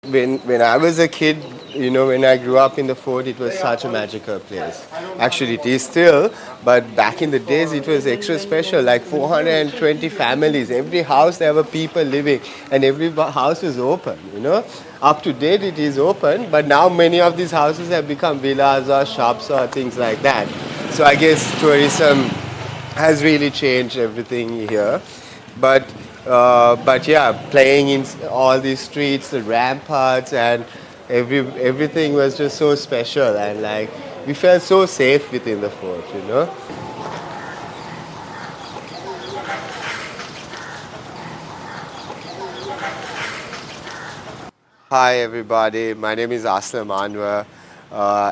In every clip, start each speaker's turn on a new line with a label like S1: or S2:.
S1: When I was a kid, when I grew up in the fort, it was such a magical place. Actually, it is still, but back in the days, it was extra special. Like 420 families, every house there were people living, and every house was open. Up to date, it is open, but now many of these houses have become villas or shops or things like that. So I guess tourism has really changed everything here. But yeah, playing in all these streets, the ramparts, and everything was just so special, and like we felt so safe within the fort. Hi everybody, my name is Aslam Anver,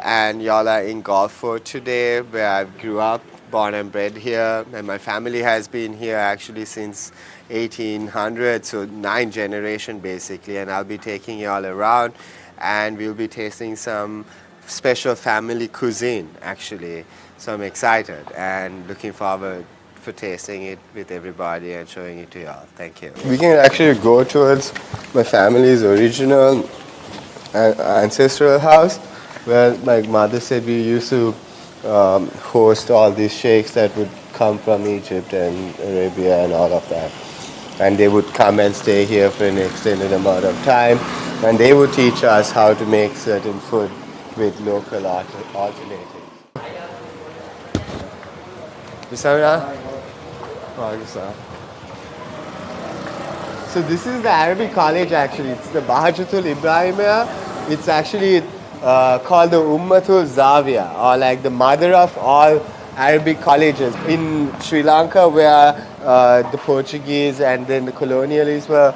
S1: and y'all are in Galle Fort today, where I grew up, born and bred here, and my family has been here actually since 1800, so 9 generation basically, and I'll be taking y'all around, and we'll be tasting some special family cuisine actually. So I'm excited and looking forward for tasting it with everybody and showing it to y'all. Thank you. We can actually go towards my family's original ancestral house, where my mother said we used to host all these sheikhs that would come from Egypt and Arabia and all of that. And they would come and stay here for an extended amount of time, and they would teach us how to make certain food with local alternatives. Bismillah. So this is the Arabic college actually. It's the Bahajatul Ibrahimiyya. It's actually called the Ummatul Zawiya, or like the mother of all Arabic colleges. In Sri Lanka, where the Portuguese and then the colonialists were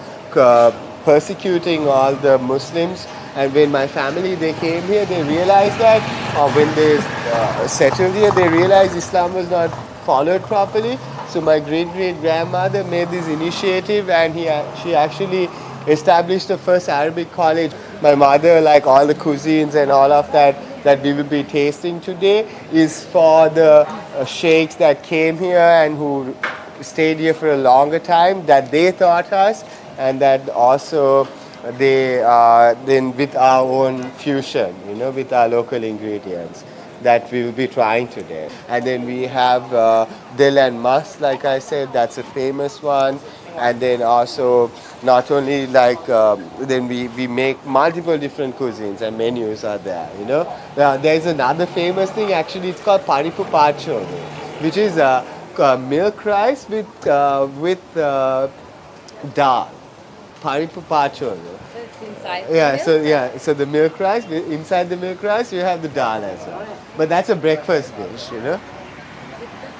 S1: persecuting all the Muslims, and when my family, they came here, they realized that, or when they settled here, they realized Islam was not followed properly. So my great-great-grandmother made this initiative, and she actually established the first Arabic college. My mother, like all the cuisines and all of that we will be tasting today, is for the sheikhs that came here and who stayed here for a longer time, that they taught us, and that also they then with our own fusion, with our local ingredients that we will be trying today. And then we have dill and musk, like I said, that's a famous one. And then also not only like, then we make multiple different cuisines and menus are there, There's another famous thing, actually it's called paripu pacho, which is milk rice with dal. Paripu pacho.
S2: It's inside.
S1: Yeah, so the milk rice, inside the milk rice you have the dal as well. But that's a breakfast dish,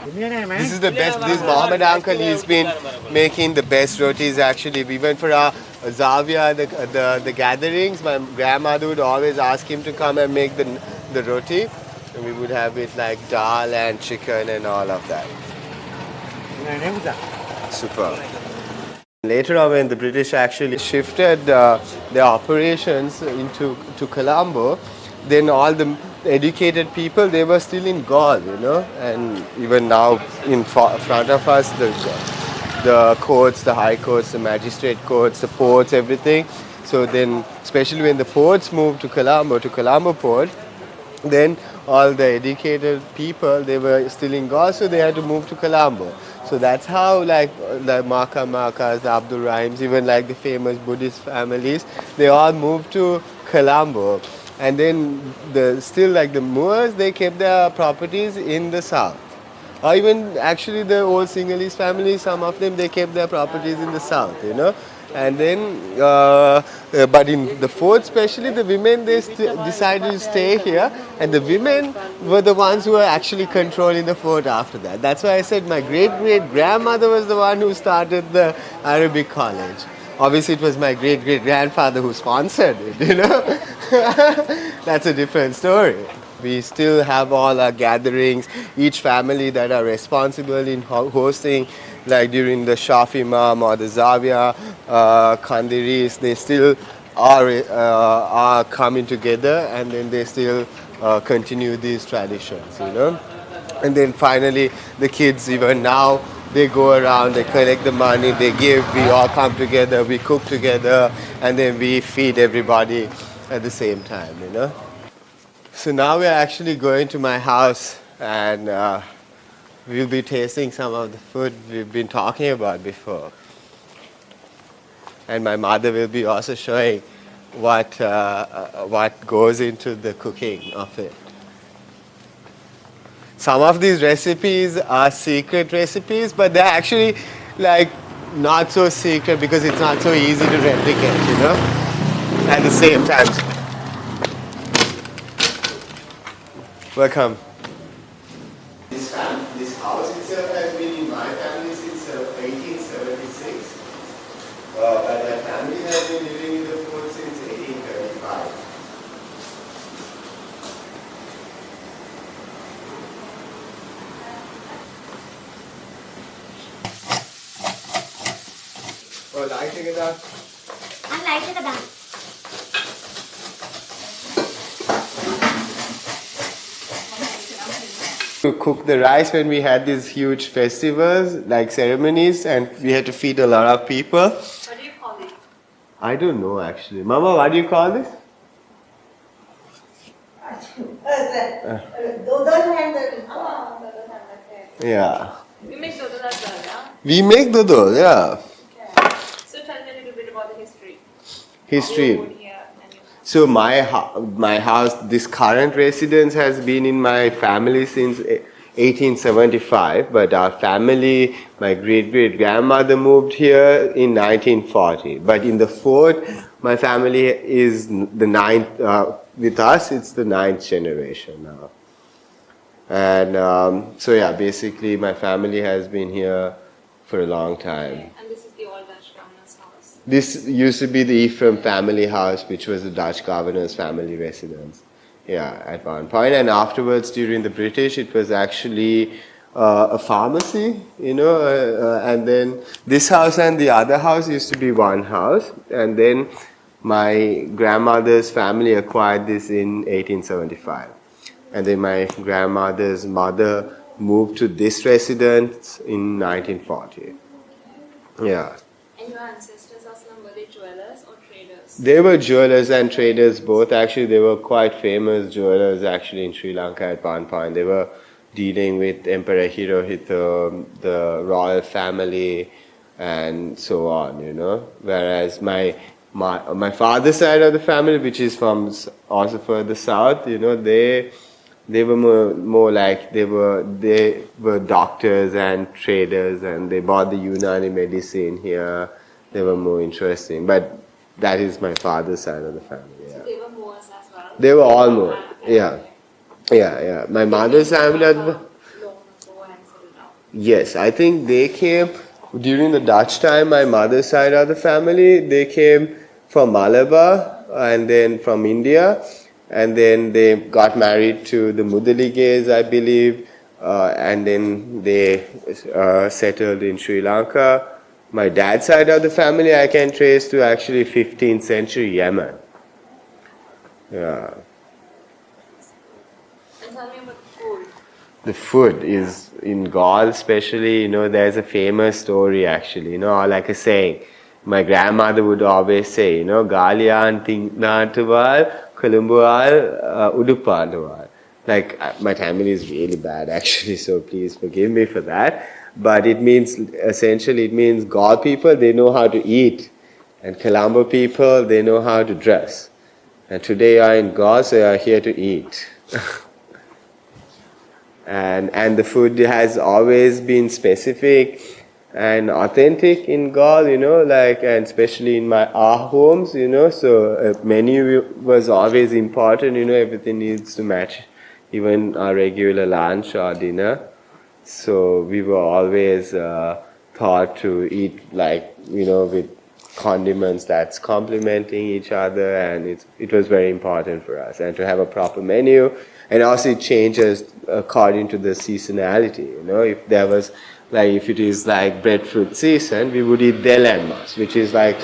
S1: This is the best. This Mohammed uncle, he's been making the best rotis actually. We went for our Zawiya, the gatherings. My grandmother would always ask him to come and make the roti. And we would have it like dal and chicken and all of that. Super. Later on, when the British actually shifted their operations to Colombo, then all the educated people, they were still in Gaul, and even now in front of us, the courts, the high courts, the magistrate courts, the ports, everything. So then, especially when the ports moved to Colombo port, then all the educated people, they were still in Gaul, so they had to move to Colombo. So that's how like the Makas, the Abdul Rahims, even like the famous Buddhist families, they all moved to Colombo. And then still like the Moors, they kept their properties in the south. Or even actually the old Sinhalese families, some of them, they kept their properties in the south, And then, but in the fort especially, the women, they decided to stay here. And the women were the ones who were actually controlling the fort after that. That's why I said my great-great-grandmother was the one who started the Arabic college. Obviously, it was my great-great-grandfather who sponsored it, That's a different story. We still have all our gatherings, each family that are responsible in hosting, like during the Shaf Imam or the Zawiya Khandiris, they still are coming together, and then they still continue these traditions, And then finally, the kids even now They go around, they collect the money, they give, we all come together, we cook together, and then we feed everybody at the same time, you know. So now we're actually going to my house, and we'll be tasting some of the food we've been talking about before. And my mother will be also showing what goes into the cooking of it. Some of these recipes are secret recipes, but they're actually like not so secret because it's not so easy to replicate, you know, at the same time. Welcome. This house itself has been in my family since 1876, but my family has been living in the fort since 1835. Oh, lighting it up.
S2: I'm lighting it up.
S1: To cook the rice when we had these huge festivals, like ceremonies, and we had to feed a lot of people.
S2: What do you call it?
S1: I don't know actually. Mama, what do you call this? Yeah.
S2: We make dodol as well, yeah?
S1: We make dodol, yeah.
S2: Okay. So tell me a little bit about the history.
S1: History.
S2: Food here and your
S1: So my house, this current residence has been in my family since 1875, but our family, my great-great-grandmother moved here in 1940. But in the fort, my family is the ninth, with us, it's the ninth generation now. And so yeah, basically my family has been here for a long time.
S2: Okay. And this is the old Dutch governor's house.
S1: This used to be the Ephraim family house, which was the Dutch governor's family residence. Yeah, at one point. And afterwards, during the British, it was actually a pharmacy, you know. And then this house and the other house used to be one house. And then my grandmother's family acquired this in 1875. And then my grandmother's mother moved to this residence in 1940. Yeah.
S2: And your ancestors, Aslam, were they dwellers or traders?
S1: They were jewelers and traders both. Actually, they were quite famous jewelers actually in Sri Lanka at one point. They were dealing with Emperor Hirohito, the royal family, and so on, you know. Whereas my father's side of the family, which is from also further south, you know, they were more like they were doctors and traders, and they bought the Unani medicine here. They were more interesting, but that is my father's side of the family. Yeah.
S2: So they were Moors as well?
S1: They were all Moor. Yeah. My mother's family. Yes, I think they came during the Dutch time. My mother's side of the family, they came from Malabar and then from India. And then they got married to the Mudaliges, I believe, and then they settled in Sri Lanka. My dad's side of the family I can trace to actually 15th century Yemen. Yeah.
S2: And tell me about the food.
S1: The food is in Galle especially, you know, there's a famous story actually, you know, like a saying. My grandmother would always say, you know, Galian Tingnatuval, Columbual, Udupadual. Like, my Tamil is really bad actually, so please forgive me for that. But it means, essentially, it means Galle people, they know how to eat. And Colombo people, they know how to dress. And today you are in Galle, so you are here to eat. and the food has always been specific and authentic in Galle, you know, like, and especially in our homes, you know, so menu was always important, you know, everything needs to match, even our regular lunch or dinner. So we were always taught to eat, like, you know, with condiments that's complementing each other, and it was very important for us, and to have a proper menu. And also it changes according to the seasonality, you know, if there was, like, if it is like breadfruit season, we would eat del and mas, which is like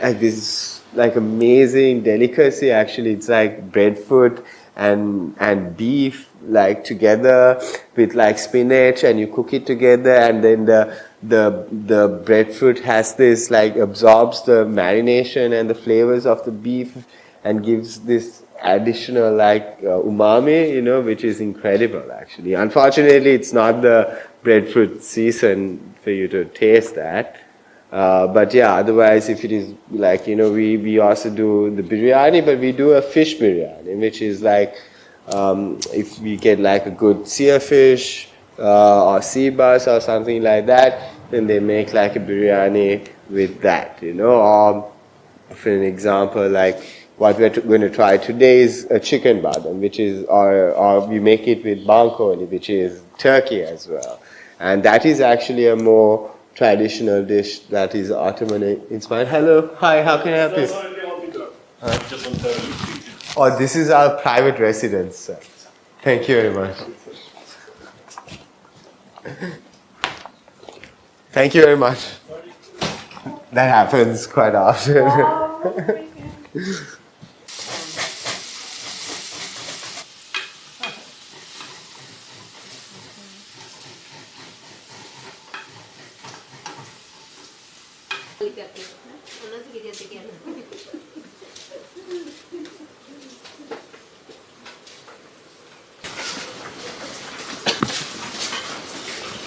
S1: this like amazing delicacy. Actually, it's like breadfruit and beef like together with like spinach, and you cook it together, and then the breadfruit has this like absorbs the marination and the flavors of the beef and gives this additional like umami, which is incredible actually. Unfortunately, it's not the breadfruit season for you to taste that. But yeah, otherwise, if it is like, we also do the biryani, but we do a fish biryani, which is like, if we get like a good sear fish or sea bass or something like that, then they make like a biryani with that, Or for an example, like what we're going to try today is a chicken badam, which is, or we make it with bankoli, which is turkey as well. And that is actually a more traditional dish that is Ottoman inspired. Hello, hi, how can I help you? Oh, this is our private residence, sir. Thank you very much. Thank you very much. That happens quite often.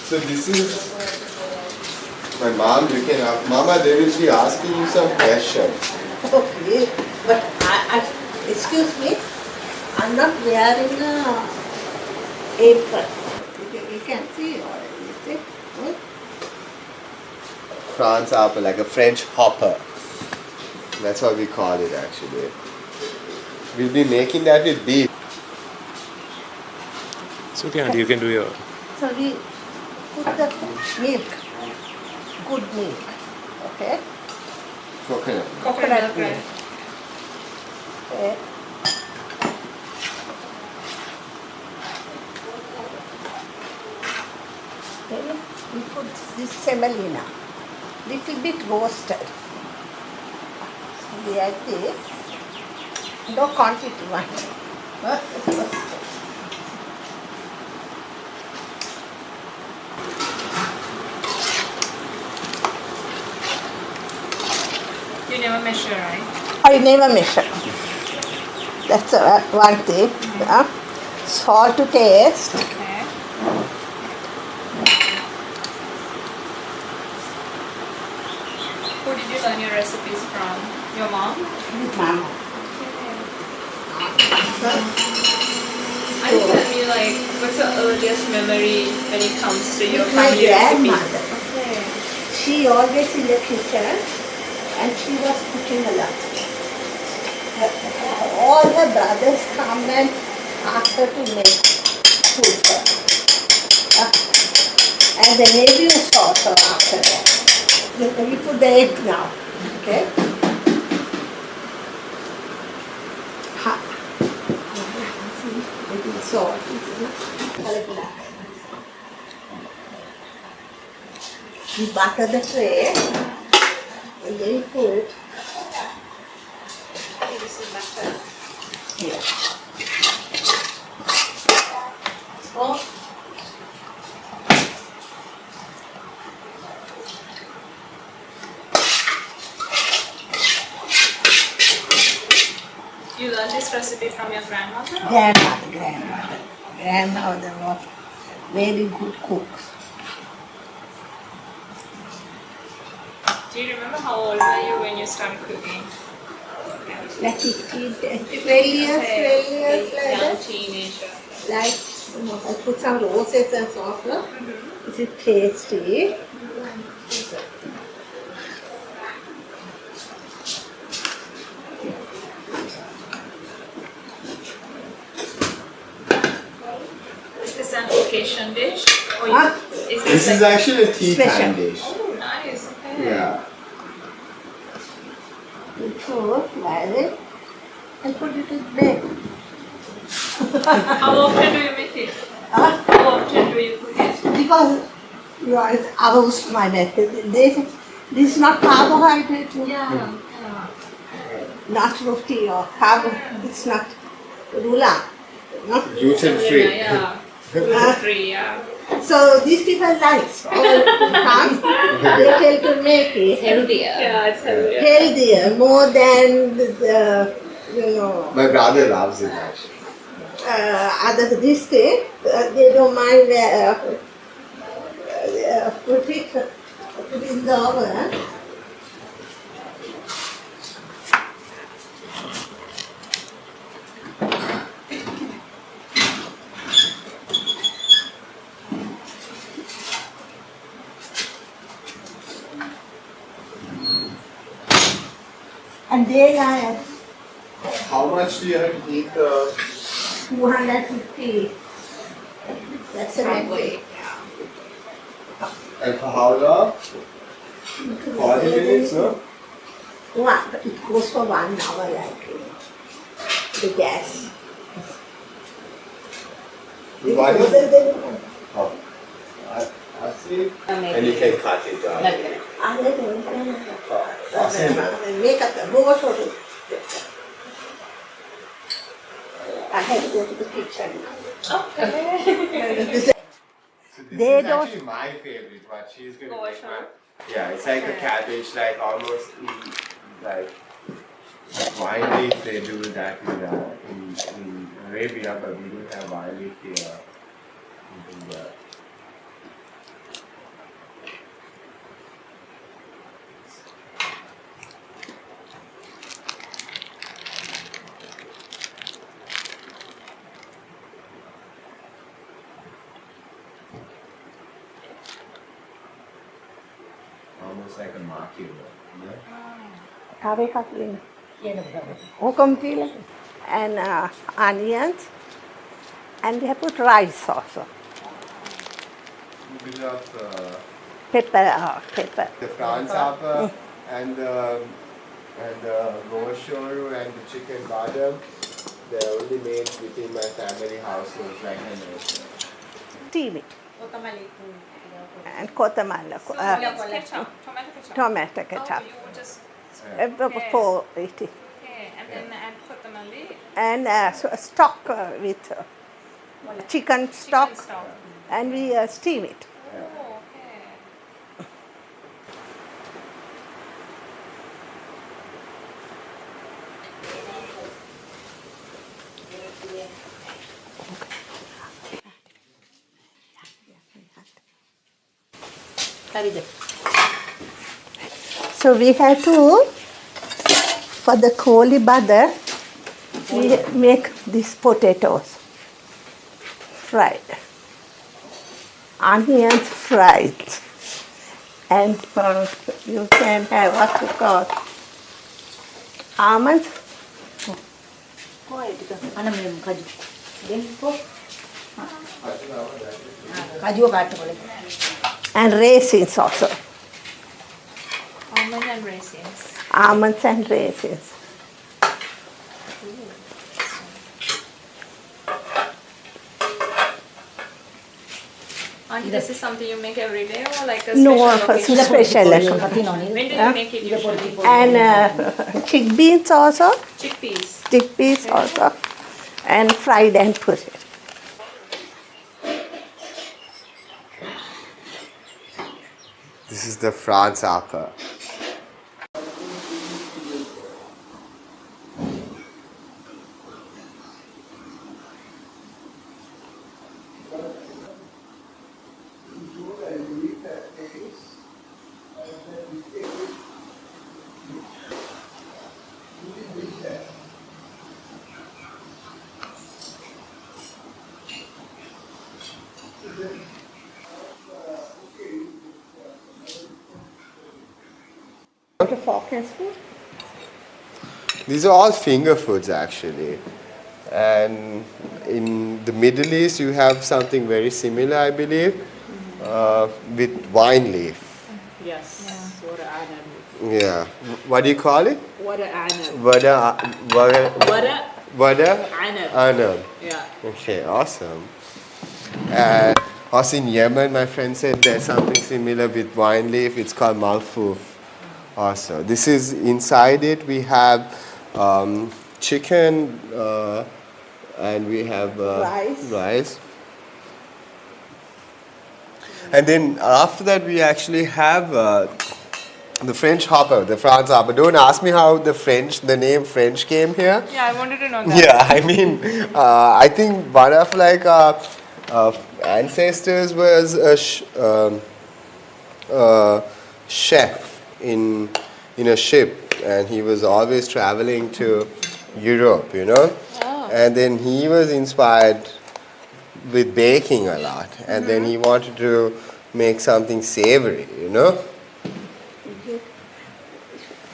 S1: So this is my mom. You can ask Mama. They will be asking you some questions.
S3: Okay, but excuse me, I'm not wearing a apron. You can see already. See?
S1: France apple, like a French hopper. That's what we call it actually. We'll be making that with beef.
S4: It's okay, auntie, you can do your...
S3: So we put the milk, good milk, okay? Coconut milk. Okay. Then we put this semolina, little bit roasted. So we add this, no quantity much.
S2: You never measure, right?
S3: I never measure. That's one thing. Salt to taste.
S2: Okay. Who did you learn your recipes from? Your mom?
S3: Mama.
S2: And tell me, like, what's your earliest memory when it comes to your
S3: With my
S2: family
S3: grandmother.
S2: recipes? Okay.
S3: She always in the kitchen and she was cooking a lot. All her brothers come and ask her to make food for her. And the nephews also after that. We put the egg now. Okay? Little salt. We butter the tray and then put
S2: This is better.
S3: here. Oh.
S2: You learned this recipe from your grandmother?
S3: Grandmother was very good cook.
S2: Do you remember how old were you when you started cooking?
S3: Like 15, 12 years, like
S2: Young
S3: that.
S2: teenager.
S3: Like, I put some roses and so on. This is tasty.
S2: Is this an occasion dish? Or
S3: Huh?
S2: is
S1: This is
S2: like
S1: actually a tea
S3: Special.
S1: time dish.
S2: Oh, nice. Okay.
S1: Yeah.
S3: You put like it and put it in plate.
S2: How often do you make it?
S3: Huh?
S2: How often do you cook it?
S3: Because you are house my method. This is not carbohydrate.
S2: Yeah.
S3: Not roti or carbo. It's not rula.
S1: Gluten free.
S2: Yeah. Gluten free, yeah.
S3: So these people like all the time. They tell to make it
S2: Healthier. Yeah, it's healthier.
S3: healthier, more than the
S1: My brother loves it actually.
S3: other this thing. They don't mind put it in the oven. And they like
S1: How much do you have to heat the
S3: 250. That's a big weight.
S1: and for how long? 40 minutes, no?
S3: It goes for 1 hour like the gas.
S1: What is it?
S3: They
S1: Oh. I see. And you can cut it down.
S3: make up the more sort of. I had to go to the kitchen.
S1: So this
S3: They
S1: is
S3: don't-
S1: actually my favorite. What she's gonna
S2: Oh,
S1: make.
S2: sure.
S1: Yeah, it's like a cabbage, like almost like wine leaf. They do that in Arabia, but we don't have wine leaf here in India. Almost like a maki.
S3: And onions, and we have put rice also.
S1: A bit of
S3: Pepper.
S1: the prawns appa and the raw shoru and the chicken badam. They're only made within my family household, like I know.
S3: Steam it. And kotamala.
S2: Ketchup,
S3: Tomato
S2: Oh,
S3: ketchup.
S2: you would just
S3: For it.
S2: okay, and then add kotamali.
S3: And stock with chicken stock,
S2: Chicken stock.
S3: and we steam it.
S2: Oh, okay.
S3: So we have to, for the koli butter, we make these potatoes fried, onions fried, and you can have what you call almonds and raisins also.
S2: Almond and raisins.
S3: Almonds and raisins.
S2: Auntie, this is something you make every day or like a
S3: No,
S2: special
S3: for
S2: occasion?
S3: special.
S2: When do you make it usually?
S3: And chickpeas also,
S2: Chickpeas.
S3: also, and fried and put it.
S1: This is the France appa.
S3: The fork and spoon.
S1: These are all finger foods actually. And in the Middle East, you have something very similar, I believe, with wine leaf.
S5: Yes.
S1: Yeah. What do you call it?
S5: Wada anab.
S1: Vada
S5: Anab.
S1: anab.
S5: Yeah.
S1: Okay, awesome. And also in Yemen, my friend said there's something similar with wine leaf. It's called malfouf. Also, this is inside it. We have chicken and we have
S3: Rice.
S1: And then after that we actually have the French hopper, the France hopper. Don't ask me how the name French came here.
S2: Yeah, I wanted to know that.
S1: Yeah, I mean, I think one of like ancestors was a chef in a ship, and he was always traveling to Europe, you know.
S2: Oh.
S1: And then he was inspired with baking a lot, and then he wanted to make something savory, you know.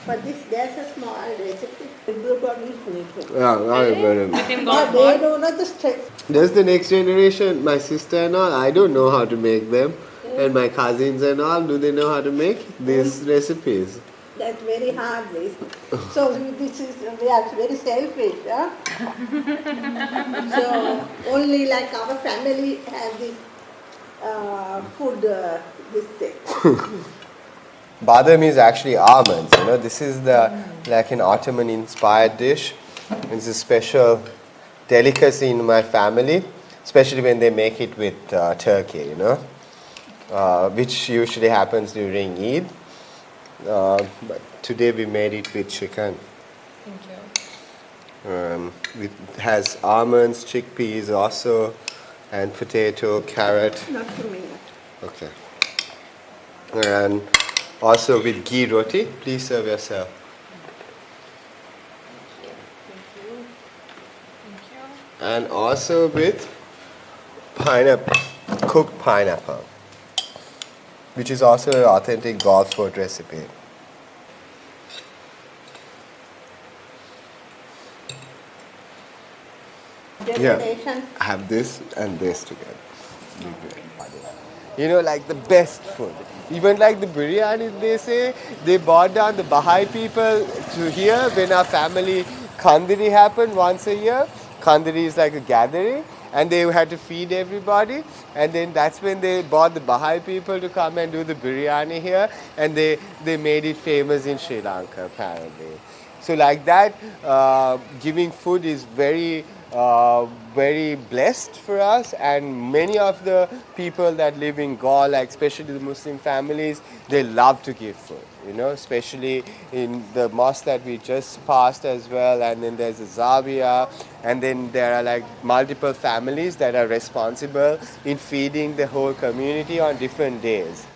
S3: But there's a small recipe. Everybody's making.
S1: Yeah,
S2: With him
S3: But
S2: gone
S3: they
S2: for?
S3: don't know the steps.
S1: There's the next generation, my sister and all, I don't know how to make them. And my cousins and all, do they know how to make these recipes?
S3: That's very hard. So we are very selfish. Huh? So only like our family have this food, this thing.
S1: Badam is actually almonds, you know. This is like an Ottoman inspired dish. It's a special delicacy in my family, especially when they make it with turkey, you know, which usually happens during Eid. But today we made it with chicken.
S2: Thank you.
S1: It has almonds, chickpeas also, and potato, carrot.
S3: Not to me.
S1: Okay. And also with ghee roti. Please serve yourself. And also with pineapple, cooked pineapple, which is also an authentic Galle Fort recipe.
S3: Generation.
S1: I have this and this together. You know, like the best food. Even like the biryani, they say, they brought down the Baha'i people to here when our family Khandiri happened once a year. Khandiri is like a gathering, and they had to feed everybody, and then that's when they brought the Baha'i people to come and do the biryani here, and they made it famous in Sri Lanka apparently. So like that, giving food is very blessed for us, and many of the people that live in Galle, like especially the Muslim families, they love to give food, you know, especially in the mosque that we just passed as well, and then there's a Zawiya, and then there are like multiple families that are responsible in feeding the whole community on different days.